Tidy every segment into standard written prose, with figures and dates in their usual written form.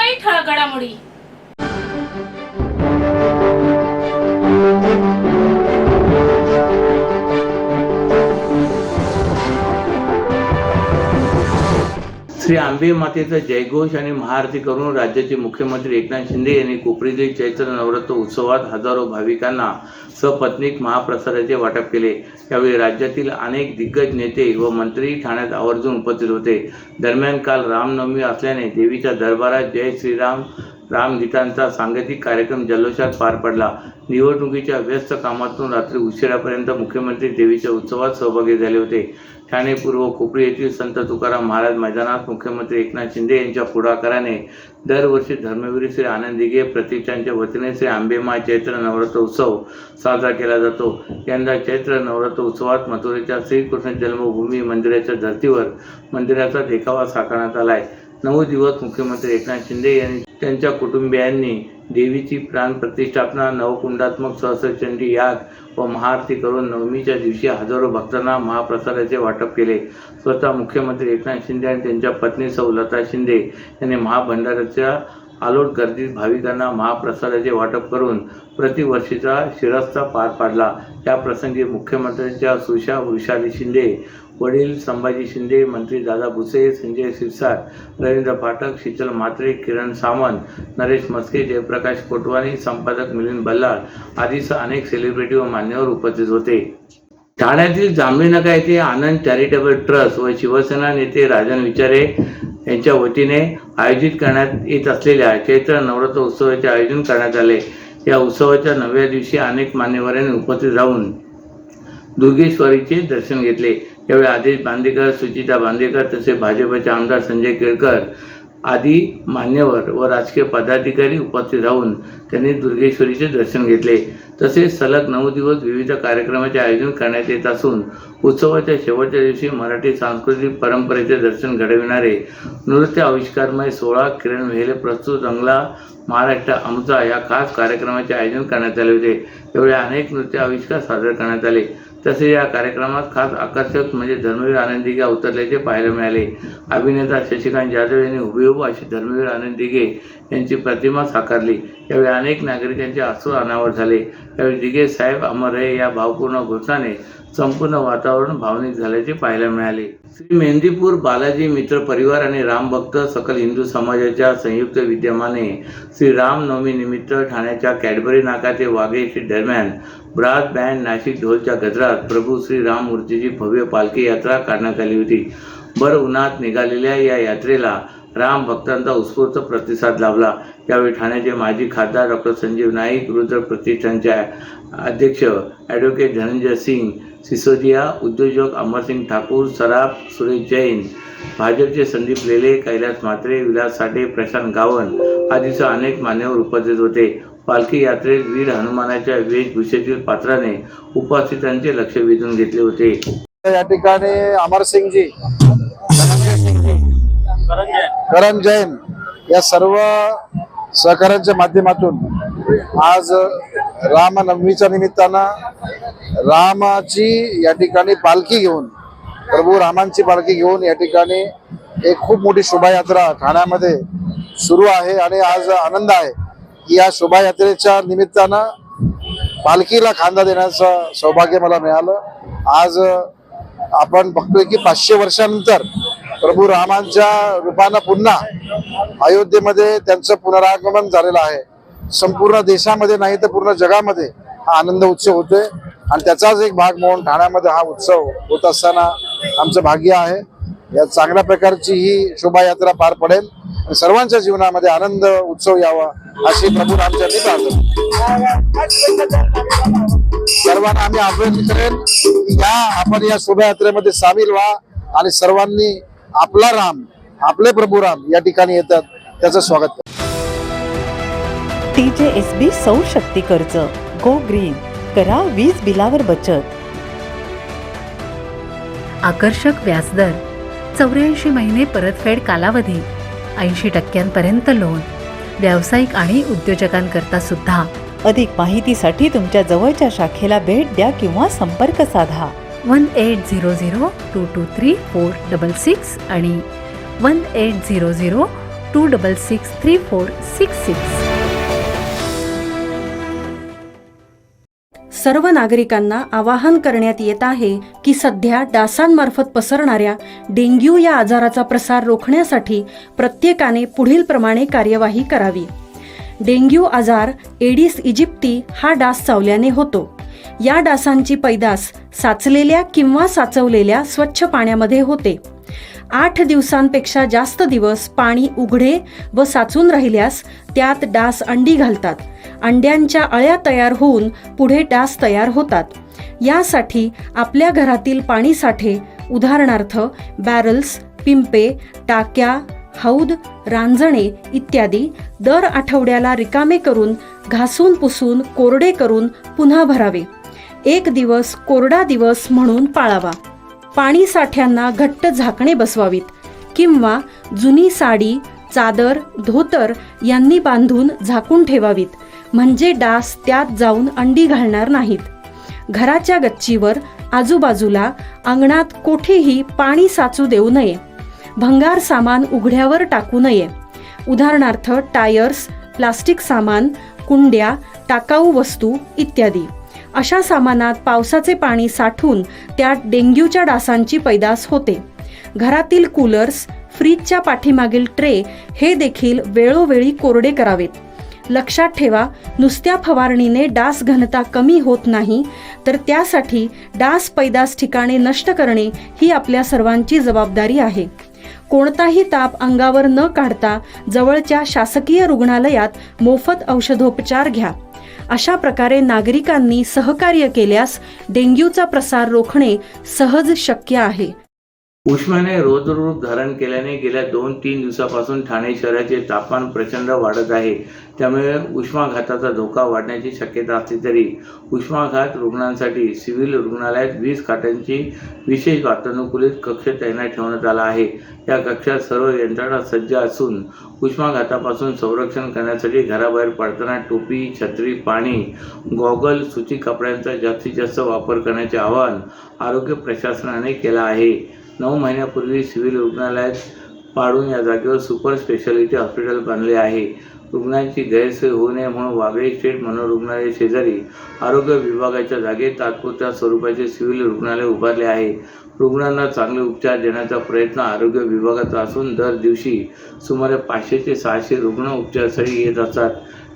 काही ठळक घडामोडी. श्री आंबे मातेचा जयघोष आणि महाआरती करून राज्याचे मुख्यमंत्री एकनाथ शिंदे यांनी कोपरीतील चैत्र नवरात्र उत्सवात हजारो भाविकांना सपत्नीक महाप्रसादाचे वाटप केले. यावेळी राज्यातील अनेक दिग्गज नेते व मंत्री ठाण्यात आवर्जून उपस्थित होते. दरम्यान काल रामनवमी असल्याने देवीच्या दरबारात जय श्रीराम रामगीतांचा सांगीतिक कार्यक्रम जल्लोषात पार पडला. निवडणुकीच्या व्यस्त कामातून रात्री उशिरापर्यंत मुख्यमंत्री देवीच्या उत्सवात सहभागी झाले होते. ठाणे पूर्व कोपरी येथील संत तुकाराम महाराज मैदानात मुख्यमंत्री एकनाथ शिंदे यांच्या पुढाकाराने दरवर्षी धर्मवीर श्री आनंद दिघे प्रतिष्ठानच्या वतीने श्री आंबेमा चैत्र नवरात्र उत्सव साजरा केला जातो. यंदा चैत्र नवरात्र उत्सवात मथुरेच्या श्रीकृष्ण जन्मभूमी मंदिराच्या धर्तीवर मंदिराचा देखावा साकारण्यात आलाय. 9 दिवस मुख्यमंत्री एकनाथ शिंदे यांनी त्यांच्या कुटुंबियांनी देवीची प्राण प्रतिष्ठापना, नवकुंडात्मक सहस्रचंडी याग व महाआरती करून नवमीच्या दिवशी हजारो भक्तांना महाप्रसादाचे वाटप केले. स्वतः मुख्यमंत्री एकनाथ शिंदे आणि त्यांच्या पत्नी सौ लता शिंदे यांनी महाभंडाऱ्याच्या आलोट गर्दीत भाविकांना महाप्रसादाचे वाटप करून प्रतिवर्षीचा शिरस्ता पार पाडला. या प्रसंगी मुख्यमंत्र्यांच्या सुशा वृषाली शिंदे, वडील संभाजी शिंदे, मंत्री दादा भुसे, संजय शिरसाट, रवींद्र फाटक, शीतल म्हात्रे, किरण सावंत, नरेश मस्के, जयप्रकाश कोटवानी, संपादक मिलिंद बल्लाळ आदीसह अनेक सेलिब्रिटी व मान्यवर उपस्थित होते. ठाण्यातील जांभेनाका येथे आनंद चॅरिटेबल ट्रस्ट व शिवसेना नेते राजन विचारे यांच्या वतीने आयोजित करण्यात येत असलेल्या चैत्र नवरात्र उत्सवाचे आयोजन करण्यात आले. या उत्सवाच्या 9व्या दिवशी अनेक मान्यवरांनी उपस्थित राहून दुर्गेश्वरीचे दर्शन घेतले. यावेळी आदेश बांदेकर, सुचिता बांदेकर तसेच भाजपचे आमदार संजय केळकर आदी मान्यवर व राजकीय पदाधिकारी उपस्थित राहून त्यांनी दुर्गेश्वरीचे दर्शन घेतले. तसेच सलग 9 दिवस विविध कार्यक्रमाचे आयोजन करण्यात येत असून उत्सवाच्या शेवटच्या दिवशी मराठी सांस्कृतिक परंपरेचे दर्शन घडविणारे नृत्य आविष्कारमय सोहळा किरण मेहले प्रस्तुत रंगला महाराष्ट्र आमचा या खास कार्यक्रमाचे आयोजन करण्यात आले होते. यावेळी अनेक नृत्य आविष्कार सादर करण्यात आले. तसेच या कार्यक्रमात खास आकर्षक म्हणजे धर्मवीर आनंद दिघे अवतरल्याचे पाहायला मिळाले. अभिनेता शशिकांत जाधव यांनी हुबेहूब अशी धर्मवीर आनंद दिघे यांची प्रतिमा साकारली. यावेळी अनेक नागरिकांचे अश्रू अनावर झाले. यावेळी दिघे साहेब अमर रहे या भावपूर्ण घोषणाने संपूर्ण वातावरण भावनिक झाल्याचे पाहायला मिळाले. श्री मेहंदीपूर बालाजी मित्र परिवार आणि रामभक्त सकल हिंदू समाजाच्या संयुक्त विद्यमाने श्री रामनवमी निमित्त ठाण्याच्या कॅडबरी नाका ते वाघेश्री दरम्यान ब्रास बँड, नाशिक ढोलच्या गजरात प्रभू श्री राममूर्तीची भव्य पालखी यात्रा काढण्यात आली होती. भर उन्हात निघालेल्या या यात्रेला राम भक्तांचा उत्स्फूर्त प्रतिसाद लाभला. यावेळी ठाण्याचे माजी खासदार डॉक्टर संजीव नाईक, रुद्र प्रतिष्ठानचे अध्यक्ष ॲडव्होकेट धनंजय सिंग सिसोदिया, उद्योजक अमरसिंग ठाकूर, सराफ सुरेश जैन, भाजपचे संदीप लेले, कैलास म्हात्रे, विलास साठे, प्रशांत गावण आदीसह अनेक मान्यवर उपस्थित होते. पालखी यात्रेत वीर हनुमानाच्या वेशभूषेतील पात्राने उपस्थितांचे लक्ष वेधून घेतले होते. या ठिकाणी अमरसिंगजी, करण जैन या सर्व सहकार्यांच्या माध्यमातून आज रामनवमीच्या निमित्तानं रामाची या ठिकाणी पालखी घेऊन, प्रभू रामांची पालखी घेऊन या ठिकाणी एक खूप मोठी शोभायात्रा ठाण्यामध्ये सुरू आहे. आणि आज आनंद आहे की या शोभायात्रेच्या निमित्तानं पालखीला खांदा देण्याचं सौभाग्य मला मिळालं. आज आपण बघतोय की 500 वर्षानंतर प्रभू रामांच्या रूपानं पुन्हा अयोध्येमध्ये त्यांचं पुनरागमन झालेलं आहे. संपूर्ण देशामध्ये नाही तर पूर्ण जगामध्ये हा आनंद उत्सव होतोय आणि त्याचाच एक भाग म्हणून ठाण्यामध्ये हा उत्सव होत असताना आमचं भाग्य आहे. या चांगल्या प्रकारची ही शोभायात्रा पार पडेल आणि सर्वांच्या जीवनामध्ये आनंद उत्सव यावा अशी प्रभू रामचंद्र प्रार्थना. सर्वांना आम्ही आग्रह करेन की आपण या शोभायात्रेमध्ये सामील व्हा आणि सर्वांनी आपला राम, आपले प्रभू राम या ठिकाणी येतात त्याचं स्वागत करा. TJSB सौर शक्ती कर्ज, गो ग्रीन, करा वीज बिलावर बचत. आकर्षक व्याजदर, 84 महिने परतफेड कालावधी, 80% लोन, व्यावसायिक आणि उद्योजकांकरता सुद्धा. अधिक माहितीसाठी तुमच्या जवळच्या शाखेला भेट द्या किंवा संपर्क साधा. 1800-223-466 आणि 1800 82663466. सर्व नागरिकांना आवाहन करण्यात येत आहे की सध्या डासांमार्फत पसरणाऱ्या डेंग्यू या आजाराचा प्रसार रोखण्यासाठी प्रत्येकाने पुढीलप्रमाणे कार्यवाही करावी. डेंग्यू आजार एडिस इजिप्ती हा डास चावल्याने होतो. या डासांची पैदास साचलेल्या किंवा साचवलेल्या स्वच्छ पाण्यामध्ये होते. 8 दिवसांपेक्षा जास्त दिवस पाणी उघडे व साचून राहिल्यास त्यात डास अंडी घालतात. अंड्यांच्या अळ्या तयार होऊन पुढे डास तयार होतात. यासाठी आपल्या घरातील पाणी साठे उदाहरणार्थ बॅरल्स, पिंपे, टाक्या, हौद, रांजणे इत्यादी दर आठवड्याला रिकामे करून घासून पुसून कोरडे करून पुन्हा भरावे. 1 दिवस कोरडा दिवस म्हणून पाळावा. पाणी साठ्यांना घट्ट झाकणे बसवावीत किंवा जुनी साडी, चादर, धोतर यांनी बांधून झाकून ठेवावीत, म्हणजे डास त्यात जाऊन अंडी घालणार नाहीत. घराच्या गच्चीवर, आजूबाजूला, अंगणात कोठेही पाणी साचू देऊ नये. भंगार सामान उघड्यावर टाकू नये. उदाहरणार्थ टायर्स, प्लास्टिक सामान, कुंड्या, टाकाऊ वस्तू इत्यादी. अशा सामानात पावसाचे पाणी साठून त्यात डेंग्यूच्या डासांची पैदास होते. घरातील कूलर्स, फ्रीजच्या पाठीमागील ट्रे हे देखील वेळोवेळी कोरडे करावेत. लक्षात ठेवा, नुसत्या फवारणीने डास घनता कमी होत नाही, तर त्यासाठी डास पैदास ठिकाणे नष्ट करणे ही आपल्या सर्वांची जबाबदारी आहे. कोणताही ताप अंगावर न काढता जवळच्या शासकीय रुग्णालयात मोफत औषधोपचार घ्या. अशा प्रकारे नागरिकांनी सहकार्य केल्यास डेंग्यूचा प्रसार रोखणे सहज शक्य आहे. उष्म्याने रौद्ररूप धारण केल्याने गेल्या 2-3 दिवसापासून ठाणे शहराचे तापमान प्रचंड वाढत आहे. त्यामुळे उष्माघाताचा धोका वाढण्याची शक्यता असली तरी उष्माघात रुग्णांसाठी सिव्हिल रुग्णालयात 20 खाटांची विशेष वातानुकूलित कक्ष तैनात ठेवण्यात आला आहे. या कक्षात सर्व यंत्रणा सज्ज असून उष्माघातापासून संरक्षण करण्यासाठी घराबाहेर पडताना टोपी, छत्री, पाणी, गॉगल, सुती कपड्यांचा जास्तीत जास्त वापर करण्याचे आवाहन आरोग्य प्रशासनाने केलं आहे. 9 महिन्यापूर्वी सिव्हिल रुग्णालयात पाडून या जागेवर सुपर स्पेशालिटी हॉस्पिटल बांधले आहे. रुग्णांची गैरसोय होऊ नये म्हणून वागळे स्टेट मनोरुग्णालय शेजारी आरोग्य विभागाच्या जागेत तात्पुरत्या स्वरूपाचे सिव्हिल रुग्णालय उभारले आहे. रुग्णांना चांगले उपचार देण्याचा प्रयत्न आरोग्य विभागाचा असून दर दिवशी सुमारे 500 ते 600 रुग्ण उपचारासाठी येत असतात.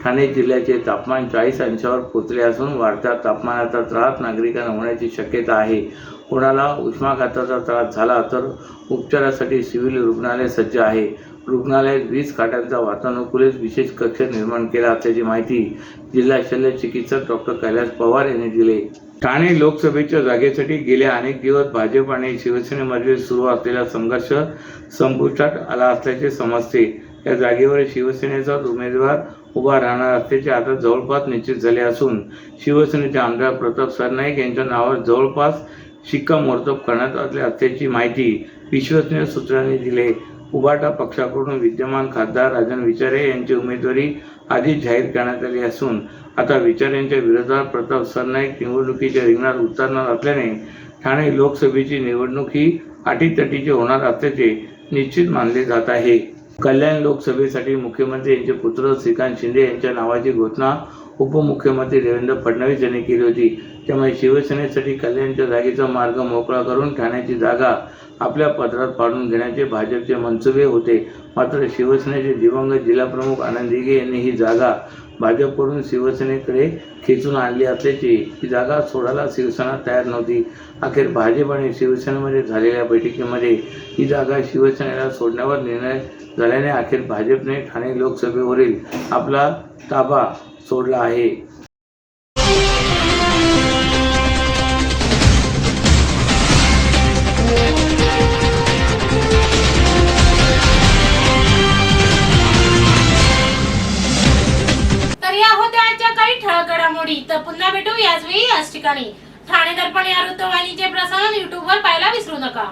ठाणे जिल्ह्याचे तापमान 40 अंशावर पोहोचले असून वाढत्या तापमानाचा त्रास नागरिकांना होण्याची शक्यता आहे. कोणाला उष्माघाताचा त्रास झाला तर उपचारासाठी सिव्हिल रुग्णालय सज्ज आहे. रुग्णालयात 20 खाटांचा वातानुकूलित विशेष कक्ष निर्माण केला असल्याची माहिती जिल्हा शल्य चिकित्सक डॉक्टर कैलास पवार यांनी दिली. ठाणे लोकसभेच्या जागेसाठी गेल्या अनेक दिवस भाजप आणि शिवसेनेमध्ये सुरू असलेला संघर्ष संपुष्टात आला असल्याचे समजते. या जागेवर शिवसेनेचाच उमेदवार उभा राहणार असल्याचे आता जवळपास निश्चित झाले असून शिवसेनेचे आमदार प्रताप सरनाईक यांच्या नावावर जवळपास शिक्कामोर्तब करण्यात आले असल्याची माहिती विश्वसनीय सूत्रांनी दिली. उभाटा पक्षाकडून विद्यमान खासदार राजन विचारे यांची उमेदवारी आधीच जाहीर करण्यात आली असून आता विचारे यांच्या विरोधात प्रताप सरनाईक निवडणुकीच्या रिंगणात उतरणार असल्याने ठाणे लोकसभेची निवडणूक ही अटीतटीची होणार असल्याचे निश्चित मानले जात आहे. कल्याण लोकसभेसाठी मुख्यमंत्री यांचे पुत्र श्रीकांत शिंदे यांच्या नावाची घोषणा उपमुख्यमंत्री देवेंद्र फडणवीस यांनी केली होती. त्यामुळे शिवसेनेसाठी कल्याणच्या जागेचा मार्ग मोकळा करून ठाण्याची जागा आपल्या पदरात पाडून घेण्याचे भाजपचे मनसुबे होते. मात्र शिवसेनेचे दिवंगत जिल्हाप्रमुख आनंद दिघे यांनी ही जागा भाजपकडून शिवसेनेकडे खेचून आणली असल्याची ही जागा सोडायला शिवसेना तयार नव्हती. अखेर भाजप आणि शिवसेनेमध्ये झालेल्या बैठकीमध्ये ही जागा शिवसेनेला सोडण्यावर निर्णय झाल्याने अखेर भाजपने ठाणे लोकसभेवरील आपला ताबा सोडला आहे. तर या होत्या आजच्या काही ठळक घडामोडी. तर पुन्हा भेटू याच वेळी याच ठिकाणी. ठाणे दर्पण या वृत्तवाहिनीचे प्रसारण YouTube वर पाहायला विसरू नका.